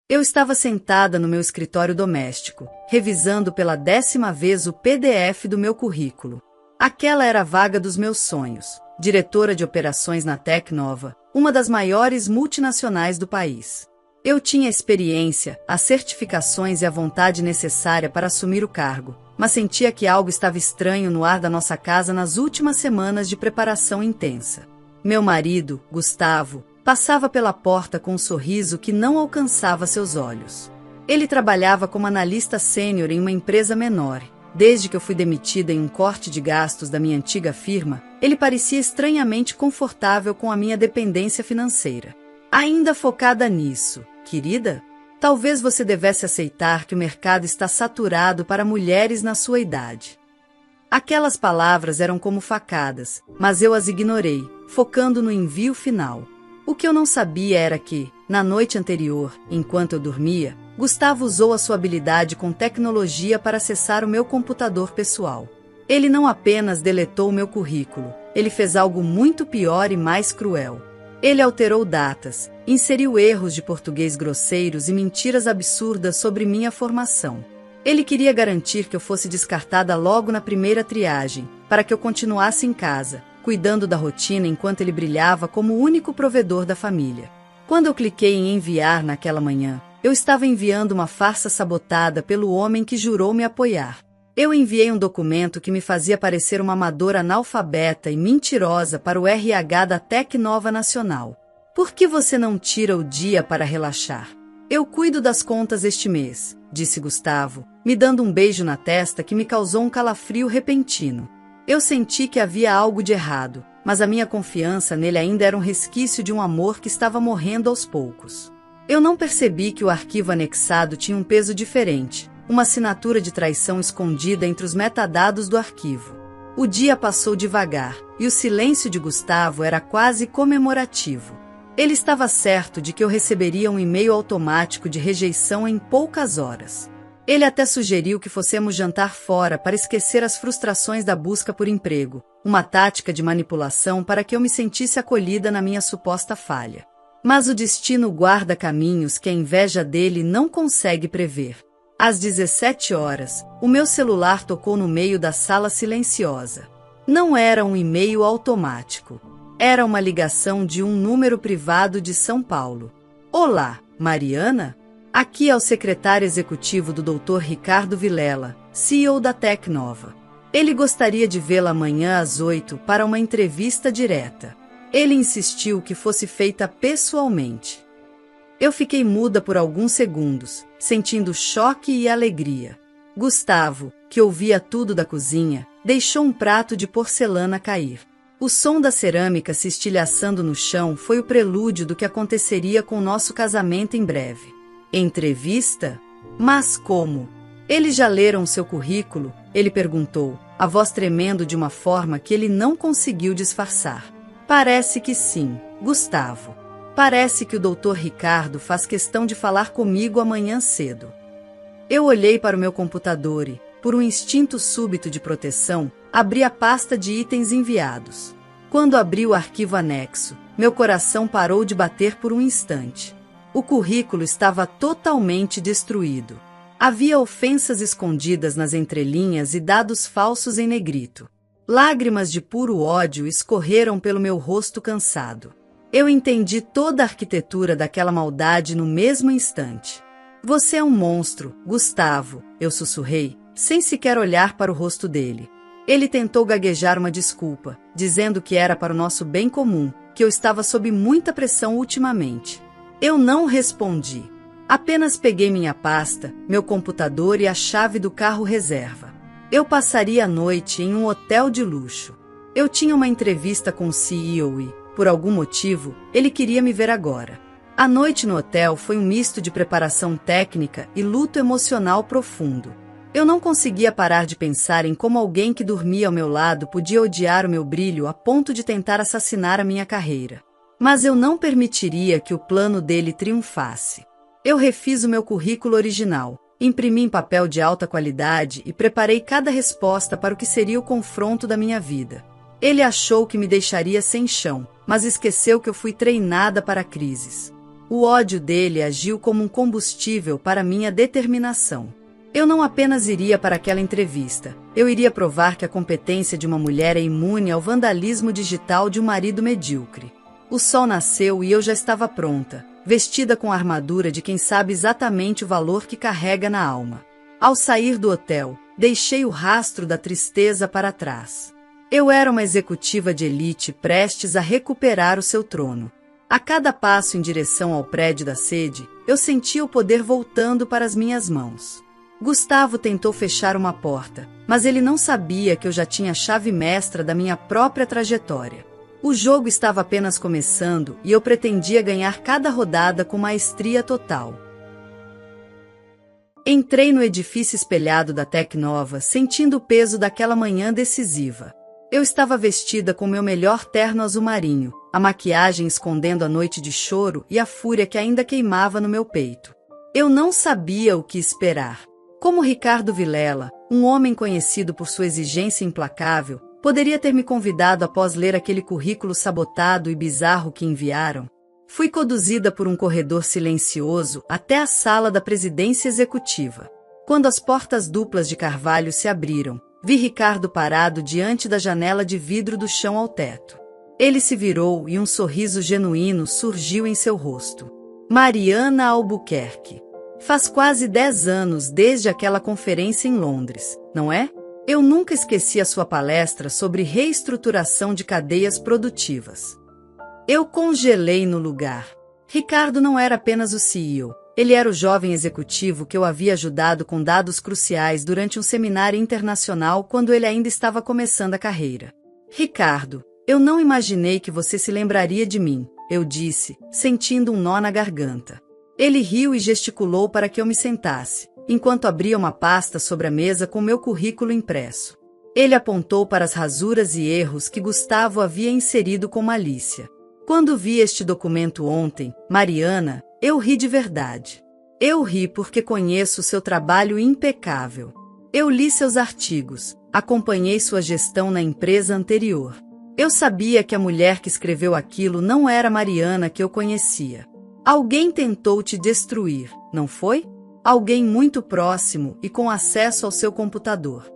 Eu estava sentada no meu escritório doméstico, revisando pela 10ª vez o PDF do meu currículo. Aquela era a vaga dos meus sonhos, diretora de operações na Tecnova, uma das maiores multinacionais do país. Eu tinha a experiência, as certificações e a vontade necessária para assumir o cargo, mas sentia que algo estava estranho no ar da nossa casa nas últimas semanas de preparação intensa. Meu marido, Gustavo, passava pela porta com um sorriso que não alcançava seus olhos. Ele trabalhava como analista sênior em uma empresa menor. Desde que eu fui demitida em um corte de gastos da minha antiga firma, ele parecia estranhamente confortável com a minha dependência financeira. Ainda focada nisso, querida? Talvez você devesse aceitar que o mercado está saturado para mulheres na sua idade. Aquelas palavras eram como facadas, mas eu as ignorei, focando no envio final. O que eu não sabia era que, na noite anterior, enquanto eu dormia, Gustavo usou a sua habilidade com tecnologia para acessar o meu computador pessoal. Ele não apenas deletou o meu currículo, ele fez algo muito pior e mais cruel. Ele alterou datas, inseriu erros de português grosseiros e mentiras absurdas sobre minha formação. Ele queria garantir que eu fosse descartada logo na primeira triagem, para que eu continuasse em casa, cuidando da rotina enquanto ele brilhava como o único provedor da família. Quando eu cliquei em enviar naquela manhã, eu estava enviando uma farsa sabotada pelo homem que jurou me apoiar. Eu enviei um documento que me fazia parecer uma amadora analfabeta e mentirosa para o RH da Tecnova Nacional. Por que você não tira o dia para relaxar? Eu cuido das contas este mês, disse Gustavo, me dando um beijo na testa que me causou um calafrio repentino. Eu senti que havia algo de errado, mas a minha confiança nele ainda era um resquício de um amor que estava morrendo aos poucos. Eu não percebi que o arquivo anexado tinha um peso diferente, uma assinatura de traição escondida entre os metadados do arquivo. O dia passou devagar, e o silêncio de Gustavo era quase comemorativo. Ele estava certo de que eu receberia um e-mail automático de rejeição em poucas horas. Ele até sugeriu que fossemos jantar fora para esquecer as frustrações da busca por emprego, uma tática de manipulação para que eu me sentisse acolhida na minha suposta falha. Mas o destino guarda caminhos que a inveja dele não consegue prever. Às 17 horas, o meu celular tocou no meio da sala silenciosa. Não era um e-mail automático. Era uma ligação de um número privado de São Paulo. Olá, Mariana? Aqui é o secretário executivo do Dr. Ricardo Vilela, CEO da Tecnova. Ele gostaria de vê-la amanhã às 8 para uma entrevista direta. Ele insistiu que fosse feita pessoalmente. Eu fiquei muda por alguns segundos, sentindo choque e alegria. Gustavo, que ouvia tudo da cozinha, deixou um prato de porcelana cair. O som da cerâmica se estilhaçando no chão foi o prelúdio do que aconteceria com nosso casamento em breve. Entrevista? Mas como? Eles já leram seu currículo? Ele perguntou, a voz tremendo de uma forma que ele não conseguiu disfarçar. Parece que sim, Gustavo. Parece que o Dr. Ricardo faz questão de falar comigo amanhã cedo. Eu olhei para o meu computador e, por um instinto súbito de proteção, abri a pasta de itens enviados. Quando abri o arquivo anexo, meu coração parou de bater por um instante. O currículo estava totalmente destruído. Havia ofensas escondidas nas entrelinhas e dados falsos em negrito. Lágrimas de puro ódio escorreram pelo meu rosto cansado. Eu entendi toda a arquitetura daquela maldade no mesmo instante. Você é um monstro, Gustavo, eu sussurrei, sem sequer olhar para o rosto dele. Ele tentou gaguejar uma desculpa, dizendo que era para o nosso bem comum, que eu estava sob muita pressão ultimamente. Eu não respondi. Apenas peguei minha pasta, meu computador e a chave do carro reserva. Eu passaria a noite em um hotel de luxo. Eu tinha uma entrevista com o CEO e, por algum motivo, ele queria me ver agora. A noite no hotel foi um misto de preparação técnica e luto emocional profundo. Eu não conseguia parar de pensar em como alguém que dormia ao meu lado podia odiar o meu brilho a ponto de tentar assassinar a minha carreira. Mas eu não permitiria que o plano dele triunfasse. Eu refiz o meu currículo original, imprimi em papel de alta qualidade e preparei cada resposta para o que seria o confronto da minha vida. Ele achou que me deixaria sem chão, mas esqueceu que eu fui treinada para crises. O ódio dele agiu como um combustível para minha determinação. Eu não apenas iria para aquela entrevista, eu iria provar que a competência de uma mulher é imune ao vandalismo digital de um marido medíocre. O sol nasceu e eu já estava pronta, vestida com a armadura de quem sabe exatamente o valor que carrega na alma. Ao sair do hotel, deixei o rastro da tristeza para trás. Eu era uma executiva de elite prestes a recuperar o seu trono. A cada passo em direção ao prédio da sede, eu sentia o poder voltando para as minhas mãos. Gustavo tentou fechar uma porta, mas ele não sabia que eu já tinha a chave mestra da minha própria trajetória. O jogo estava apenas começando e eu pretendia ganhar cada rodada com maestria total. Entrei no edifício espelhado da Tecnova, sentindo o peso daquela manhã decisiva. Eu estava vestida com meu melhor terno azul marinho, a maquiagem escondendo a noite de choro e a fúria que ainda queimava no meu peito. Eu não sabia o que esperar. Como Ricardo Vilela, um homem conhecido por sua exigência implacável, poderia ter me convidado após ler aquele currículo sabotado e bizarro que enviaram? Fui conduzida por um corredor silencioso até a sala da presidência executiva. Quando as portas duplas de carvalho se abriram, vi Ricardo parado diante da janela de vidro do chão ao teto. Ele se virou e um sorriso genuíno surgiu em seu rosto. Mariana Albuquerque. Faz quase 10 anos desde aquela conferência em Londres, não é? Eu nunca esqueci a sua palestra sobre reestruturação de cadeias produtivas. Eu congelei no lugar. Ricardo não era apenas o CEO, ele era o jovem executivo que eu havia ajudado com dados cruciais durante um seminário internacional quando ele ainda estava começando a carreira. Ricardo, eu não imaginei que você se lembraria de mim, eu disse, sentindo um nó na garganta. Ele riu e gesticulou para que eu me sentasse, enquanto abria uma pasta sobre a mesa com meu currículo impresso. Ele apontou para as rasuras e erros que Gustavo havia inserido com malícia. Quando vi este documento ontem, Mariana, eu ri de verdade. Eu ri porque conheço seu trabalho impecável. Eu li seus artigos, acompanhei sua gestão na empresa anterior. Eu sabia que a mulher que escreveu aquilo não era a Mariana que eu conhecia. Alguém tentou te destruir, não foi? Alguém muito próximo e com acesso ao seu computador.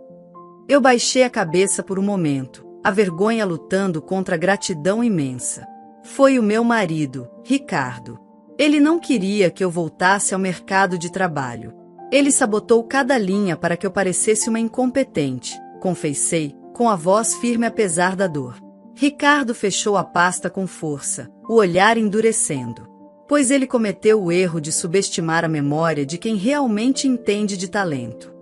Eu baixei a cabeça por um momento, a vergonha lutando contra a gratidão imensa. Foi o meu marido, Ricardo. Ele não queria que eu voltasse ao mercado de trabalho. Ele sabotou cada linha para que eu parecesse uma incompetente, confessei, com a voz firme apesar da dor. Ricardo fechou a pasta com força, o olhar endurecendo. Pois ele cometeu o erro de subestimar a memória de quem realmente entende de talento.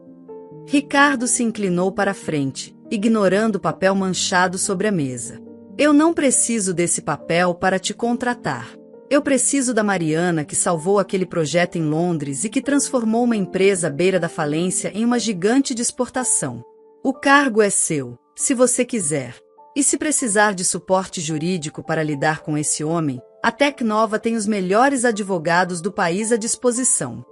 Ricardo se inclinou para a frente, ignorando o papel manchado sobre a mesa. Eu não preciso desse papel para te contratar. Eu preciso da Mariana que salvou aquele projeto em Londres e que transformou uma empresa à beira da falência em uma gigante de exportação. O cargo é seu, se você quiser. E se precisar de suporte jurídico para lidar com esse homem, a Tecnova tem os melhores advogados do país à disposição.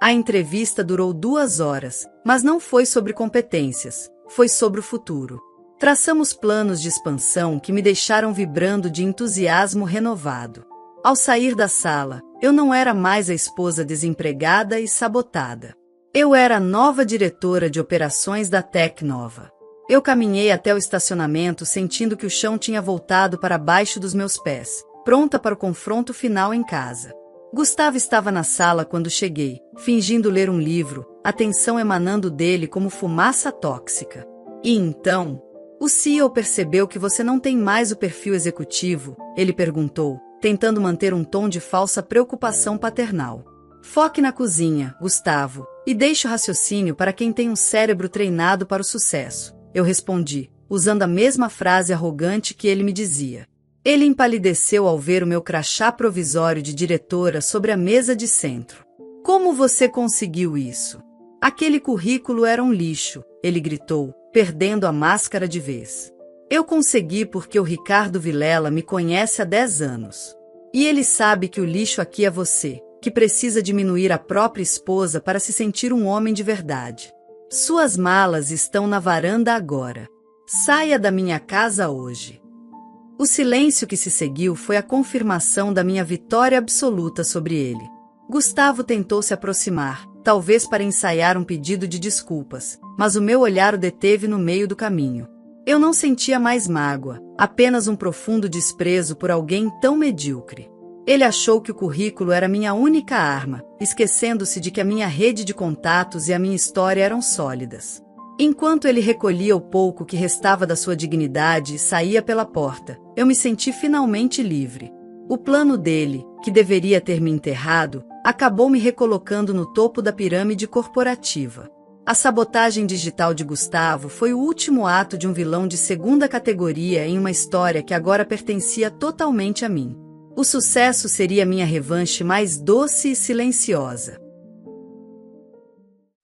A entrevista durou 2 horas, mas não foi sobre competências, foi sobre o futuro. Traçamos planos de expansão que me deixaram vibrando de entusiasmo renovado. Ao sair da sala, eu não era mais a esposa desempregada e sabotada. Eu era a nova diretora de operações da Tecnova. Eu caminhei até o estacionamento sentindo que o chão tinha voltado para baixo dos meus pés, pronta para o confronto final em casa. Gustavo estava na sala quando cheguei, fingindo ler um livro, a tensão emanando dele como fumaça tóxica. E então, o CEO percebeu que você não tem mais o perfil executivo, ele perguntou, tentando manter um tom de falsa preocupação paternal. Foque na cozinha, Gustavo, e deixe o raciocínio para quem tem um cérebro treinado para o sucesso, eu respondi, usando a mesma frase arrogante que ele me dizia. Ele empalideceu ao ver o meu crachá provisório de diretora sobre a mesa de centro. Como você conseguiu isso? Aquele currículo era um lixo, ele gritou, perdendo a máscara de vez. Eu consegui porque o Ricardo Vilela me conhece há 10 anos. E ele sabe que o lixo aqui é você, que precisa diminuir a própria esposa para se sentir um homem de verdade. Suas malas estão na varanda agora. Saia da minha casa hoje. O silêncio que se seguiu foi a confirmação da minha vitória absoluta sobre ele. Gustavo tentou se aproximar, talvez para ensaiar um pedido de desculpas, mas o meu olhar o deteve no meio do caminho. Eu não sentia mais mágoa, apenas um profundo desprezo por alguém tão medíocre. Ele achou que o currículo era minha única arma, esquecendo-se de que a minha rede de contatos e a minha história eram sólidas. Enquanto ele recolhia o pouco que restava da sua dignidade e saía pela porta, eu me senti finalmente livre. O plano dele, que deveria ter me enterrado, acabou me recolocando no topo da pirâmide corporativa. A sabotagem digital de Gustavo foi o último ato de um vilão de segunda categoria em uma história que agora pertencia totalmente a mim. O sucesso seria minha revanche mais doce e silenciosa.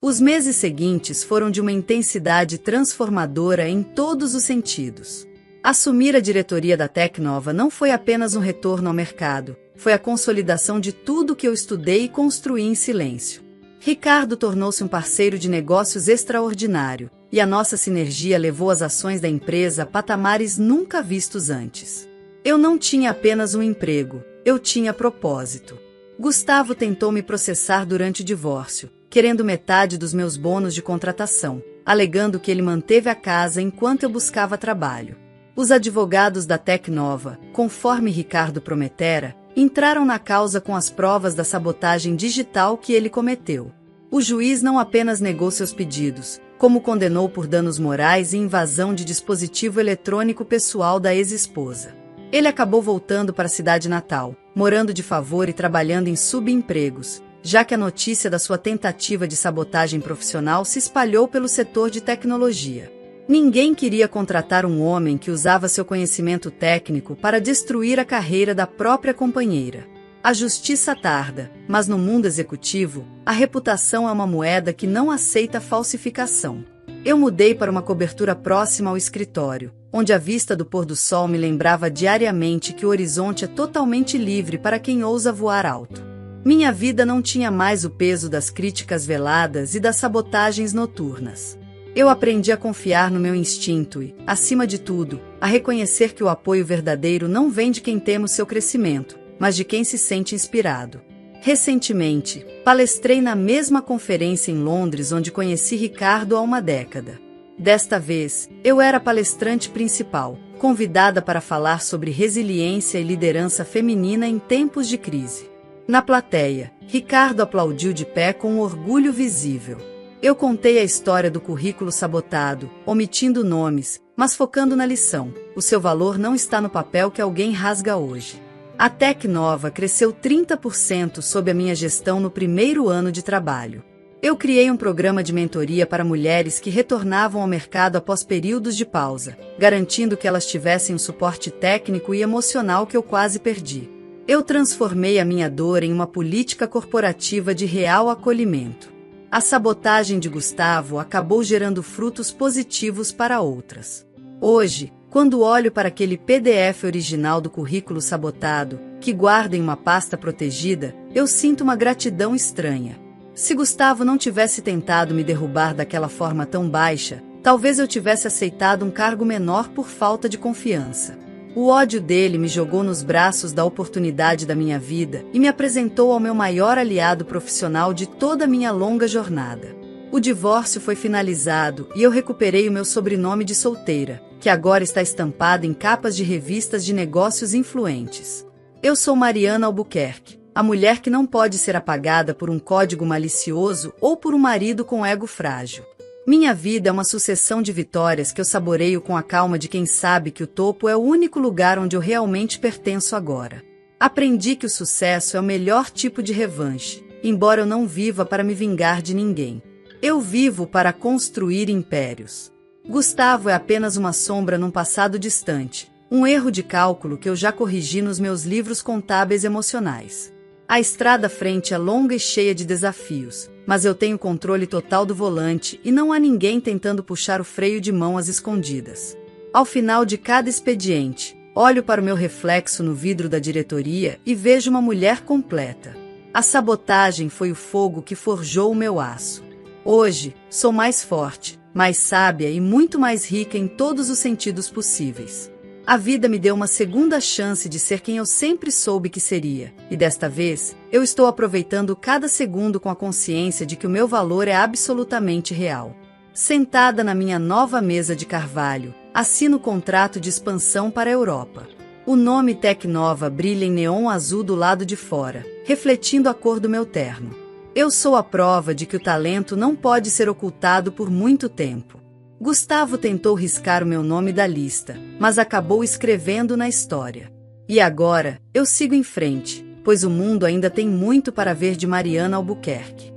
Os meses seguintes foram de uma intensidade transformadora em todos os sentidos. Assumir a diretoria da Tecnova não foi apenas um retorno ao mercado, foi a consolidação de tudo que eu estudei e construí em silêncio. Ricardo tornou-se um parceiro de negócios extraordinário, e a nossa sinergia levou as ações da empresa a patamares nunca vistos antes. Eu não tinha apenas um emprego, eu tinha propósito. Gustavo tentou me processar durante o divórcio, querendo metade dos meus bônus de contratação, alegando que ele manteve a casa enquanto eu buscava trabalho. Os advogados da Tecnova, conforme Ricardo prometera, entraram na causa com as provas da sabotagem digital que ele cometeu. O juiz não apenas negou seus pedidos, como condenou por danos morais e invasão de dispositivo eletrônico pessoal da ex-esposa. Ele acabou voltando para a cidade natal, morando de favor e trabalhando em subempregos, já que a notícia da sua tentativa de sabotagem profissional se espalhou pelo setor de tecnologia. Ninguém queria contratar um homem que usava seu conhecimento técnico para destruir a carreira da própria companheira. A justiça tarda, mas no mundo executivo, a reputação é uma moeda que não aceita falsificação. Eu mudei para uma cobertura próxima ao escritório, onde a vista do pôr do sol me lembrava diariamente que o horizonte é totalmente livre para quem ousa voar alto. Minha vida não tinha mais o peso das críticas veladas e das sabotagens noturnas. Eu aprendi a confiar no meu instinto e, acima de tudo, a reconhecer que o apoio verdadeiro não vem de quem teme o seu crescimento, mas de quem se sente inspirado. Recentemente, palestrei na mesma conferência em Londres onde conheci Ricardo há uma década. Desta vez, eu era a palestrante principal, convidada para falar sobre resiliência e liderança feminina em tempos de crise. Na plateia, Ricardo aplaudiu de pé com um orgulho visível. Eu contei a história do currículo sabotado, omitindo nomes, mas focando na lição: o seu valor não está no papel que alguém rasga hoje. A Tecnova cresceu 30% sob a minha gestão no primeiro ano de trabalho. Eu criei um programa de mentoria para mulheres que retornavam ao mercado após períodos de pausa, garantindo que elas tivessem o suporte técnico e emocional que eu quase perdi. Eu transformei a minha dor em uma política corporativa de real acolhimento. A sabotagem de Gustavo acabou gerando frutos positivos para outras. Hoje, quando olho para aquele PDF original do currículo sabotado, que guardo em uma pasta protegida, eu sinto uma gratidão estranha. Se Gustavo não tivesse tentado me derrubar daquela forma tão baixa, talvez eu tivesse aceitado um cargo menor por falta de confiança. O ódio dele me jogou nos braços da oportunidade da minha vida e me apresentou ao meu maior aliado profissional de toda a minha longa jornada. O divórcio foi finalizado e eu recuperei o meu sobrenome de solteira, que agora está estampado em capas de revistas de negócios influentes. Eu sou Mariana Albuquerque, a mulher que não pode ser apagada por um código malicioso ou por um marido com ego frágil. Minha vida é uma sucessão de vitórias que eu saboreio com a calma de quem sabe que o topo é o único lugar onde eu realmente pertenço agora. Aprendi que o sucesso é o melhor tipo de revanche, embora eu não viva para me vingar de ninguém. Eu vivo para construir impérios. Gustavo é apenas uma sombra num passado distante, um erro de cálculo que eu já corrigi nos meus livros contábeis emocionais. A estrada à frente é longa e cheia de desafios, mas eu tenho controle total do volante e não há ninguém tentando puxar o freio de mão às escondidas. Ao final de cada expediente, olho para o meu reflexo no vidro da diretoria e vejo uma mulher completa. A sabotagem foi o fogo que forjou o meu aço. Hoje, sou mais forte, mais sábia e muito mais rica em todos os sentidos possíveis. A vida me deu uma segunda chance de ser quem eu sempre soube que seria, e desta vez, eu estou aproveitando cada segundo com a consciência de que o meu valor é absolutamente real. Sentada na minha nova mesa de carvalho, assino o contrato de expansão para a Europa. O nome Tecnova brilha em neon azul do lado de fora, refletindo a cor do meu terno. Eu sou a prova de que o talento não pode ser ocultado por muito tempo. Gustavo tentou riscar o meu nome da lista, mas acabou escrevendo na história. E agora, eu sigo em frente, pois o mundo ainda tem muito para ver de Mariana Albuquerque.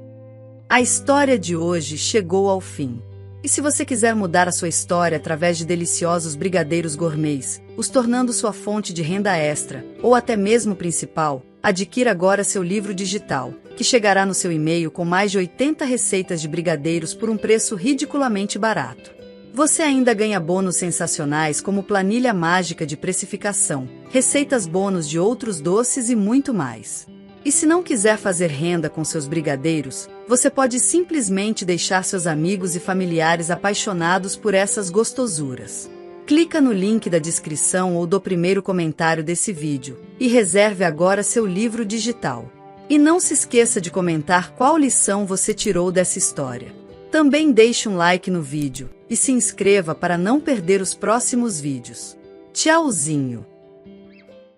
A história de hoje chegou ao fim. E se você quiser mudar a sua história através de deliciosos brigadeiros gourmets, os tornando sua fonte de renda extra, ou até mesmo principal, adquira agora seu livro digital, que chegará no seu e-mail com mais de 80 receitas de brigadeiros por um preço ridiculamente barato. Você ainda ganha bônus sensacionais como planilha mágica de precificação, receitas bônus de outros doces e muito mais. E se não quiser fazer renda com seus brigadeiros, você pode simplesmente deixar seus amigos e familiares apaixonados por essas gostosuras. Clica no link da descrição ou do primeiro comentário desse vídeo e reserve agora seu livro digital. E não se esqueça de comentar qual lição você tirou dessa história. Também deixe um like no vídeo e se inscreva para não perder os próximos vídeos. Tchauzinho!